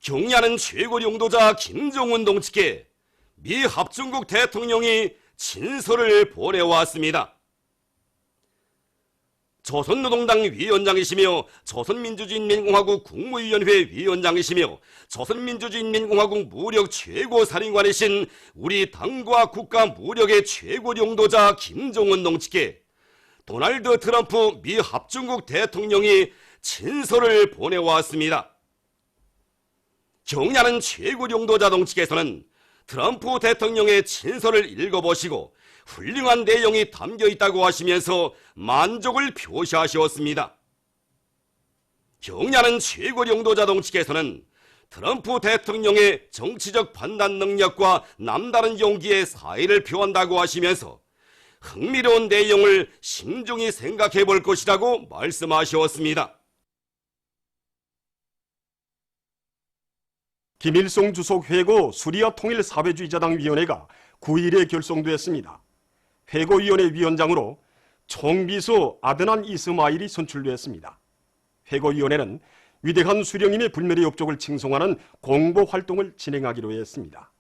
경의하는 최고 용도자 김정은 동지께 미 합중국 대통령이 친서를 보내왔습니다. 조선노동당 위원장이시며 조선민주주의인민공화국 국무위원회 위원장이시며 조선민주주의인민공화국 무력 최고사령관이신 우리 당과 국가 무력의 최고 용도자 김정은 동지께 도널드 트럼프 미 합중국 대통령이 친서를 보내왔습니다. 경의하는 최고 용도자 동지께서는 트럼프 대통령의 친서를 읽어보시고 훌륭한 내용이 담겨 있다고 하시면서 만족을 표시하셨습니다. 경의하는 최고 용도자 동지께서는 트럼프 대통령의 정치적 판단 능력과 남다른 용기의 사의를 표한다고 하시면서 흥미로운 내용을 신중히 생각해 볼 것이라고 말씀하셨습니다. 김일성 주석 회고 수리아 통일사회주의자당 위원회가 9일에 결성되었습니다. 회고위원회 위원장으로 총비서 아드난 이스마일이 선출되었습니다. 회고위원회는 위대한 수령님의 불멸의 업적을 칭송하는 공보활동을 진행하기로 했습니다.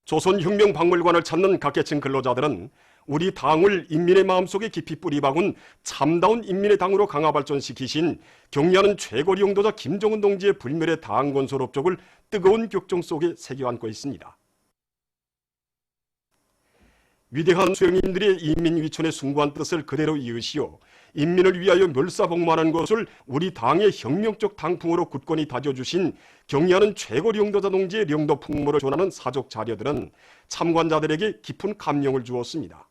조선혁명박물관을 찾는 각계층 근로자들은 우리 당을 인민의 마음속에 깊이 뿌리박은 참다운 인민의 당으로 강화발전시키신 경의하는 최고 용도자 김정은 동지의 불멸의 당 건설 업적을 뜨거운 격정 속에 새겨안고 있습니다. 위대한 수령님들의 인민위촌의 숭고한 뜻을 그대로 이으시어 인민을 위하여 멸사복무하는 것을 우리 당의 혁명적 당풍으로 굳건히 다져주신 경의하는 최고 용도자 동지의 영도 풍모를 전하는 사적 자료들은 참관자들에게 깊은 감명을 주었습니다.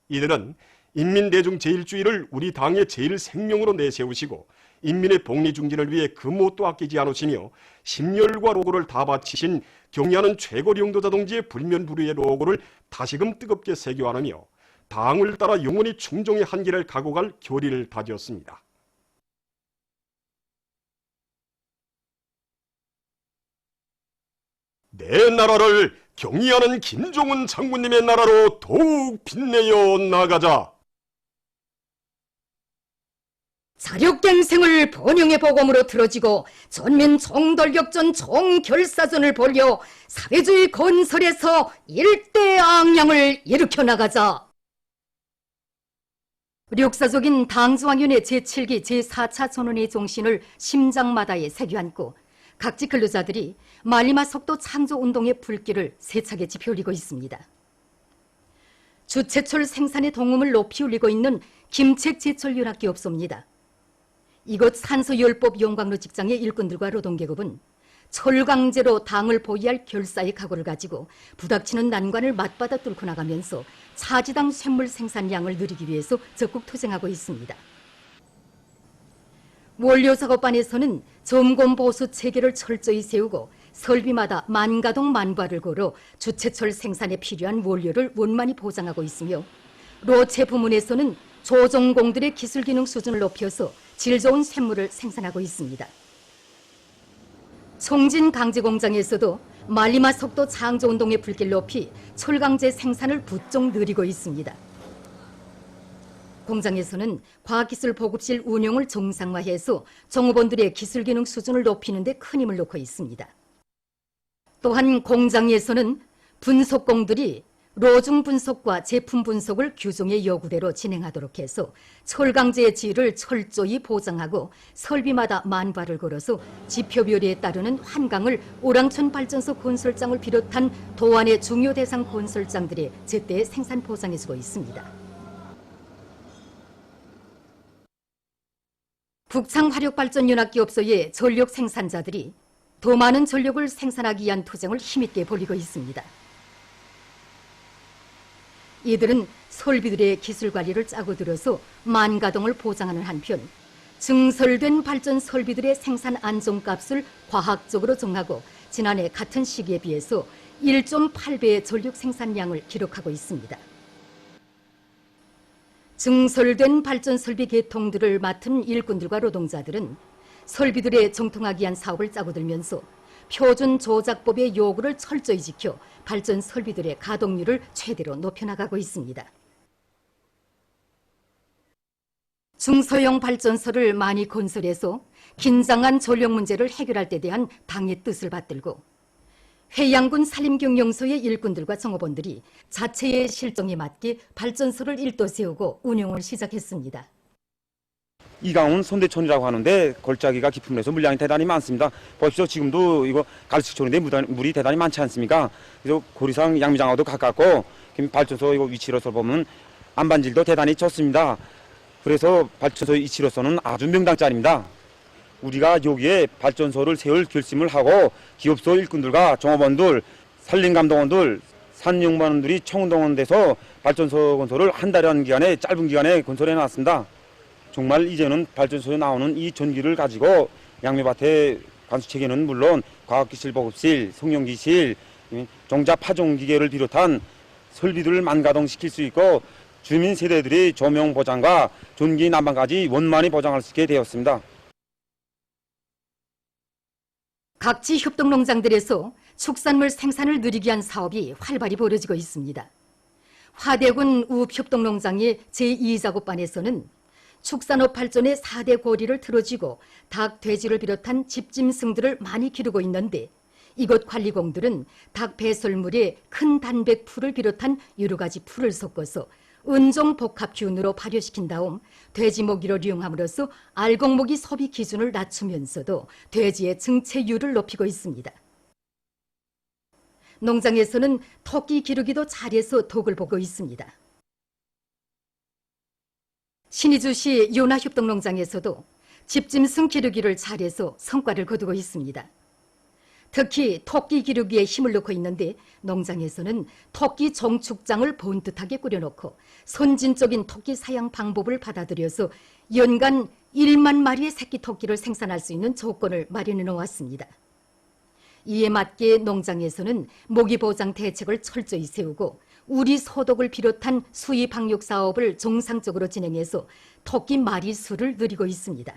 이들은 인민대중 제일주의를 우리 당의 제일 생명으로 내세우시고 인민의 복리중진을 위해 그 무엇도 아끼지 않으시며 심혈과 로고를 다 바치신 경의하는 최고 용도자 동지의 불면불후의 로고를 다시금 뜨겁게 새겨안으며 당을 따라 영원히 충정의 한길을 가고 갈 결의를 다졌습니다. 내 나라를 경의하는 김정은 장군님의 나라로 더욱 빛내어 나가자. 사륙갱생을 번영의 보검으로 틀어지고 전면 총돌격전 총결사전을 벌여 사회주의 건설에서 일대앙양을 일으켜 나가자. 역사적인 당조항윤의 제7기 제4차 전원의 정신을 심장마다에 새겨안고 각지 근로자들이 말리마 석도 창조운동의 불길을 세차게 지펴올리고 있습니다. 주채철 생산의 동음을 높이 울리고 있는 김책제철연합기업소입니다. 이곳 산소열법 용광로 직장의 일꾼들과 노동계급은 철강제로 당을 보위할 결사의 각오를 가지고 부닥치는 난관을 맞받아 뚫고 나가면서 차지당 쇳물 생산량을 늘리기 위해서 적극 투쟁하고 있습니다. 원료작업반에서는 점검보수 체계를 철저히 세우고 설비마다 만가동 만과를 걸어 주채철 생산에 필요한 원료를 원만히 보장하고 있으며 로체 부문에서는 조종공들의 기술기능 수준을 높여서 질 좋은 쇳물을 생산하고 있습니다. 송진 강제공장에서도 말리마 석도 창조운동의 불길 높이 철강제 생산을 부쩍 늘리고 있습니다. 공장에서는 과학기술 보급실 운용을 정상화해서 종업원들의 기술기능 수준을 높이는 데 큰 힘을 놓고 있습니다. 또한 공장에서는 분석공들이 로중 분석과 제품 분석을 규정의 요구대로 진행하도록 해서 철강제의 질을 철저히 보장하고 설비마다 만과를 걸어서 지표별에 따르는 한강을 오랑천 발전소 건설장을 비롯한 도안의 중요 대상 건설장들의 제때 생산 보장해주고 있습니다. 북창화력발전연합기업소의 전력 생산자들이 더 많은 전력을 생산하기 위한 투쟁을 힘있게 벌이고 있습니다. 이들은 설비들의 기술 관리를 짜고 들어서 만가동을 보장하는 한편 증설된 발전 설비들의 생산 안정값을 과학적으로 정하고 지난해 같은 시기에 비해서 1.8배의 전력 생산량을 기록하고 있습니다. 증설된 발전 설비 개통들을 맡은 일꾼들과 노동자들은 설비들의 정통하기 위한 사업을 짜고 들면서 표준 조작법의 요구를 철저히 지켜 발전 설비들의 가동률을 최대로 높여나가고 있습니다. 중소형 발전소를 많이 건설해서 긴장한 전력 문제를 해결할 데 대한 당의 뜻을 받들고 회양군 산림경영소의 일꾼들과 정업원들이 자체의 실정에 맞게 발전소를 일도 세우고 운영을 시작했습니다. 이강훈 손대촌이라고 하는데 골짜기가 깊은 데서 물량이 대단히 많습니다. 보십시오. 지금도 이거 가르치촌인데 물이 대단히 많지 않습니까? 그래서 고리상 양미장하고도 가깝고 발전소 이거 위치로서 보면 안반질도 대단히 좋습니다. 그래서 발전소 위치로서는 아주 명당짜리입니다. 우리가 여기에 발전소를 세울 결심을 하고 기업소 일꾼들과 종업원들, 산림감독원들, 산용반원들이 총동원돼서 발전소 건설을 한 달이라는 기간에 짧은 기간에 건설해 놨습니다. 정말 이제는 발전소에 나오는 이 전기를 가지고 양미밭의 관수체계는 물론 과학기술 보급실, 송영기실, 종자 파종기계를 비롯한 설비들을 만가동시킬 수 있고 주민 세대들의 조명 보장과 전기 난방까지 원만히 보장할 수 있게 되었습니다. 각지 협동농장들에서 축산물 생산을 누리게 한 사업이 활발히 벌어지고 있습니다. 화대군 우협동농장의 제2작업반에서는 축산업 발전의 4대 고리를 틀어쥐고 닭, 돼지를 비롯한 집짐승들을 많이 기르고 있는데 이곳 관리공들은 닭 배설물에 큰 단백 풀을 비롯한 여러 가지 풀을 섞어서 은종 복합균으로 발효시킨 다음 돼지 먹이를 이용함으로써 알곡먹이 소비 기준을 낮추면서도 돼지의 증체율을 높이고 있습니다. 농장에서는 토끼 기르기도 잘해서 덕을 보고 있습니다. 신의주시 요나협동농장에서도 집짐승 기르기를 잘해서 성과를 거두고 있습니다. 특히 토끼 기르기에 힘을 넣고 있는데 농장에서는 토끼 정축장을 본뜻하게 꾸려놓고 선진적인 토끼 사양 방법을 받아들여서 연간 1만 마리의 새끼 토끼를 생산할 수 있는 조건을 마련해 놓았습니다. 이에 맞게 농장에서는 모기 보장 대책을 철저히 세우고 우리 소독을 비롯한 수의 방역 사업을 정상적으로 진행해서 토끼 마리 수를 늘리고 있습니다.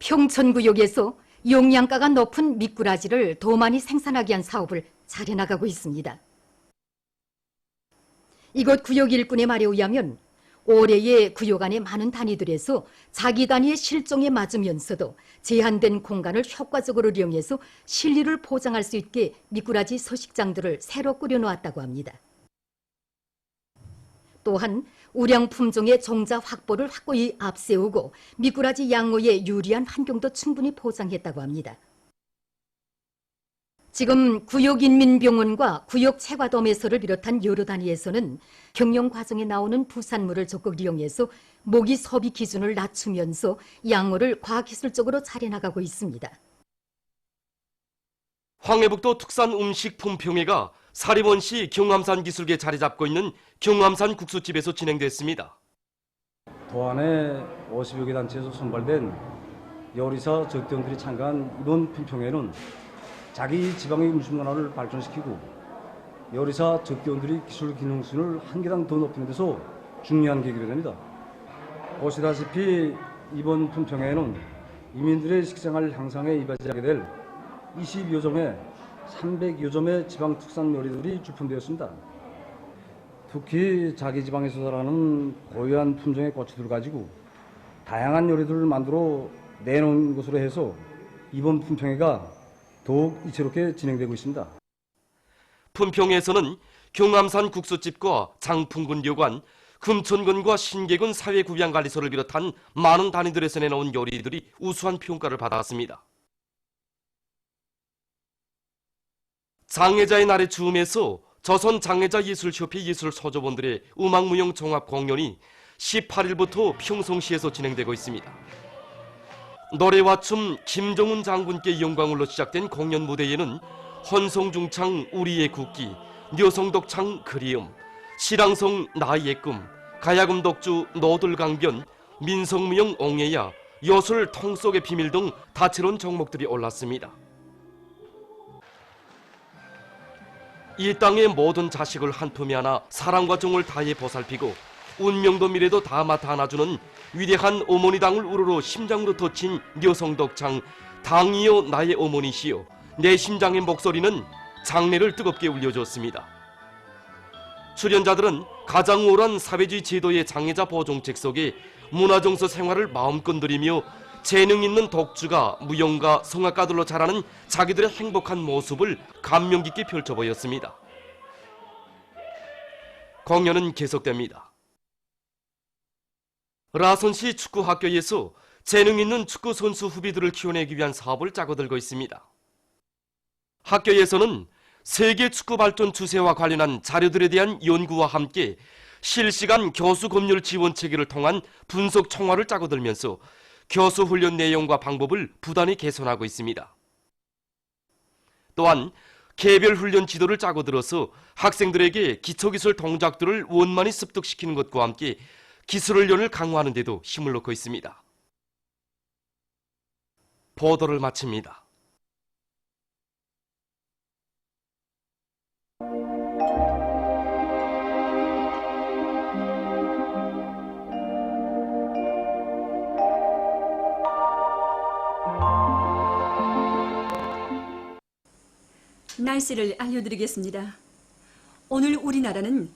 평천구역에서 용량가가 높은 미꾸라지를 더 많이 생산하게 한 사업을 잘 해나가고 있습니다. 이곳 구역 일꾼의 말에 의하면 올해의 구역 안의 많은 단위들에서 자기 단위의 실종에 맞으면서도 제한된 공간을 효과적으로 이용해서 실리를 보장할 수 있게 미꾸라지 서식장들을 새로 꾸려놓았다고 합니다. 또한 우량 품종의 종자 확보를 확고히 앞세우고 미꾸라지 양호에 유리한 환경도 충분히 보장했다고 합니다. 지금 구역인민병원과 구역체과dom에서를 비롯한 여러 단위에서는 경영 과정에 나오는 부산물을 적극 이용해서 모기 소비 기준을 낮추면서 양호를 과학기술적으로 잘 해나가고 있습니다. 황해북도 특산음식품평회가 사리원시 경암산 기술계에 자리 잡고 있는 경암산 국수집에서 진행됐습니다. 도안에 50여 개 단체에서 선발된 요리사 적대원들이 참가한 이번 품평회는 자기 지방의 음식 문화를 발전시키고 요리사 적대원들이 기술 기능 수준을 한 계단 더 높이는 데서 중요한 계기가 됩니다. 보시다시피 이번 품평회에는 이민들의 식생활 향상에 이바지하게 될 20여 점의 300여 점의 지방 특산 요리들이 출품되었습니다. 특히 자기 지방에서 자라는 고유한 품종의 고추들을 가지고 다양한 요리들을 만들어 내놓은 것으로 해서 이번 품평회가 더욱 이채롭게 진행되고 있습니다. 품평회에서는 경암산 국수집과 장풍군 여관, 금천군과 신계군 사회구양관리소를 비롯한 많은 단위들에서 내놓은 요리들이 우수한 평가를 받았습니다. 장애자의 날의 즈음에서 조선장애자예술협회 예술소조원들의 음악무용 종합 공연이 18일부터 평성시에서 진행되고 있습니다. 노래와 춤 김정은 장군께 영광으로 시작된 공연 무대에는 헌성중창 우리의 국기, 녀성독창 그리움, 시랑성 나의 꿈, 가야금독주 노들강변, 민성무용 옹예야, 요술 통속의 비밀 등 다채로운 종목들이 올랐습니다. 이 땅의 모든 자식을 한 품에 안아 사랑과 정을 다해 보살피고 운명도 미래도 다 맡아 안아주는 위대한 어머니 당을 우러러 심장으로 터친 녀성덕창 당이여 나의 어머니시여 내 심장의 목소리는 장례를 뜨겁게 울려줬습니다. 출연자들은 가장 우월한 사회주의 제도의 장애자 보호정책 속에 문화정서 생활을 마음껏 누리며 재능 있는 독주가 무용가, 성악가들로 자라는 자기들의 행복한 모습을 감명 깊게 펼쳐 보였습니다. 공연은 계속됩니다. 라선시 축구학교에서 재능 있는 축구 선수 후배들을 키워내기 위한 사업을 짜고들고 있습니다. 학교에서는 세계 축구 발전 추세와 관련한 자료들에 대한 연구와 함께 실시간 교수 검열 지원 체계를 통한 분석 총화를 짜고들면서 교수 훈련 내용과 방법을 부단히 개선하고 있습니다. 또한 개별 훈련 지도를 짜고들어서 학생들에게 기초기술 동작들을 원만히 습득시키는 것과 함께 기술 훈련을 강화하는 데도 힘을 놓고 있습니다. 보도를 마칩니다. 날씨를 알려드리겠습니다. 오늘 우리나라는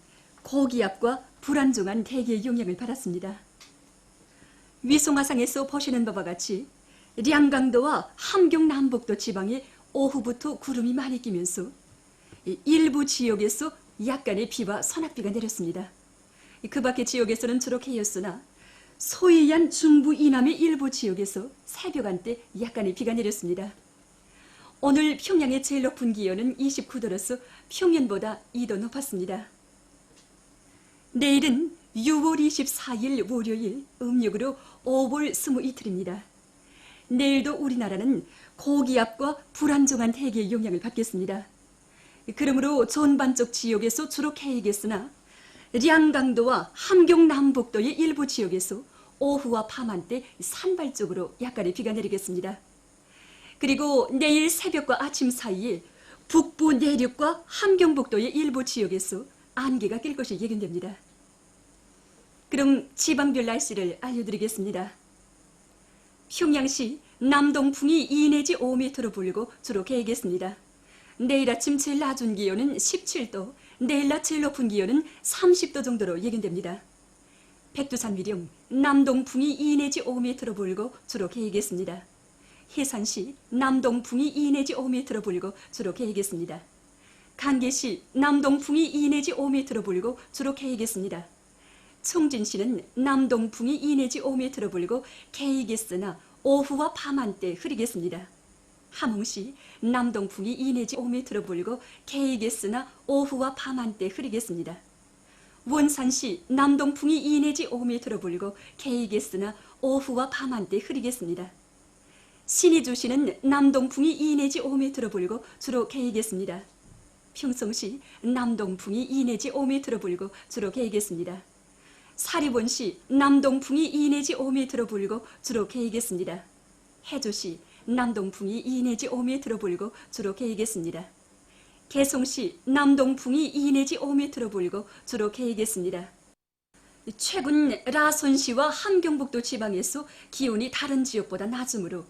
고기압과 불안정한 대기의 영향을 받았습니다. 위성화상에서 보시는 바와 같이 량강도와 함경 남북도 지방에 오후부터 구름이 많이 끼면서 일부 지역에서 약간의 비와 소낙비가 내렸습니다. 그 밖의 지역에서는 주로 개였으나 소이안 중부 이남의 일부 지역에서 새벽 한때 약간의 비가 내렸습니다. 오늘 평양의 제일 높은 기온은 29도로서 평년보다 2도 높았습니다. 내일은 6월 24일 월요일 음력으로 5월 22일입니다. 내일도 우리나라는 고기압과 불안정한 대기의 영향을 받겠습니다. 그러므로 전반적 지역에서 주로 개이겠으나 량강도와 함경 남북도의 일부 지역에서 오후와 밤한때 산발적으로 약간의 비가 내리겠습니다. 그리고 내일 새벽과 아침 사이에 북부 내륙과 함경북도의 일부 지역에서 안개가 낄 것이 예견됩니다. 그럼 지방별 날씨를 알려드리겠습니다. 평양시 남동풍이 2 내지 5m로 불고 주로 개겠습니다. 내일 아침 제일 낮은 기온은 17도, 내일 낮 제일 높은 기온은 30도 정도로 예견됩니다. 백두산미령 남동풍이 2 내지 5m로 불고 주로 개겠습니다. 해산시 남동풍이 2 내지 5m로 불고 주로 개겠습니다. 간계시 남동풍이 2 내지 5m로 불고 주로 개겠습니다. 청진시는 남동풍이 2 내지 5m로 불고 개이겠으나 오후와 밤한때 흐리겠습니다. 함흥시 남동풍이 2 내지 5m로 불고 개이겠으나 오후와 밤한때 흐리겠습니다. 원산시 남동풍이 2 내지 5m로 불고 개이겠으나 오후와 밤한때 흐리겠습니다. 신의주시는 남동풍이 2 내지 5m로 불고 주로 개이겠습니다. 평성시 남동풍이 2 내지 5m로 불고 주로 개이겠습니다. 사리원시 남동풍이 2 내지 5m로 불고 주로 개이겠습니다. 해조시 남동풍이 2 내지 5m로 불고 주로 개이겠습니다. 개송시 남동풍이 2 내지 5m로 불고 주로 개이겠습니다. 최근 라선시와 함경북도 지방에서 기온이 다른 지역보다 낮으므로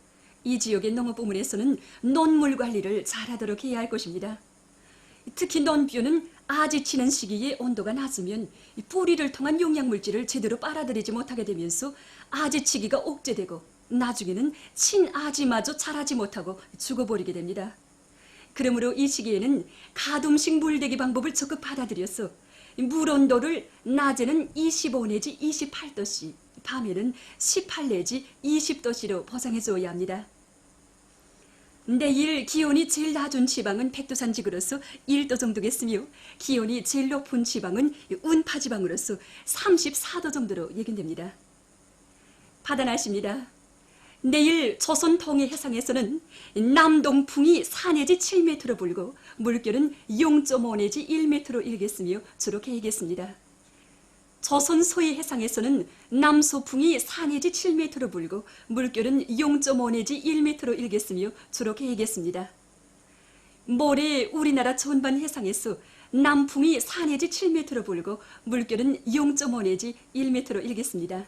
이 지역의 농업부문에서는 논물 관리를 잘하도록 해야 할 것입니다. 특히 논뷰는 아지 치는 시기에 온도가 낮으면 뿌리를 통한 용양물질을 제대로 빨아들이지 못하게 되면서 아지치기가 억제되고 나중에는 친아지마저 자라지 못하고 죽어버리게 됩니다. 그러므로 이 시기에는 가둠식 물대기 방법을 적극 받아들여서 물 온도를 낮에는 25 내지 28도씨, 밤에는 18 내지 20도씨로 보상해 주어야 합니다. 내일 기온이 제일 낮은 지방은 백두산 지구로서 1도 정도겠으며 기온이 제일 높은 지방은 운파 지방으로서 34도 정도로 예견됩니다. 바다 날씨입니다. 내일 조선 동해 해상에서는 남동풍이 4 내지 7m로 불고 물결은 0.5 내지 1m로 일겠으며 주로 개이겠습니다. 조선 서해 해상에서는 남소풍이 4 내지 7m로 불고 물결은 0.5 내지 1m로 일겠으며 주로 개이겠습니다. 모레 우리나라 전반 해상에서 남풍이 4 내지 7m로 불고 물결은 0.5 내지 1m로 일겠습니다.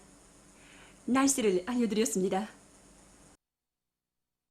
날씨를 알려드렸습니다.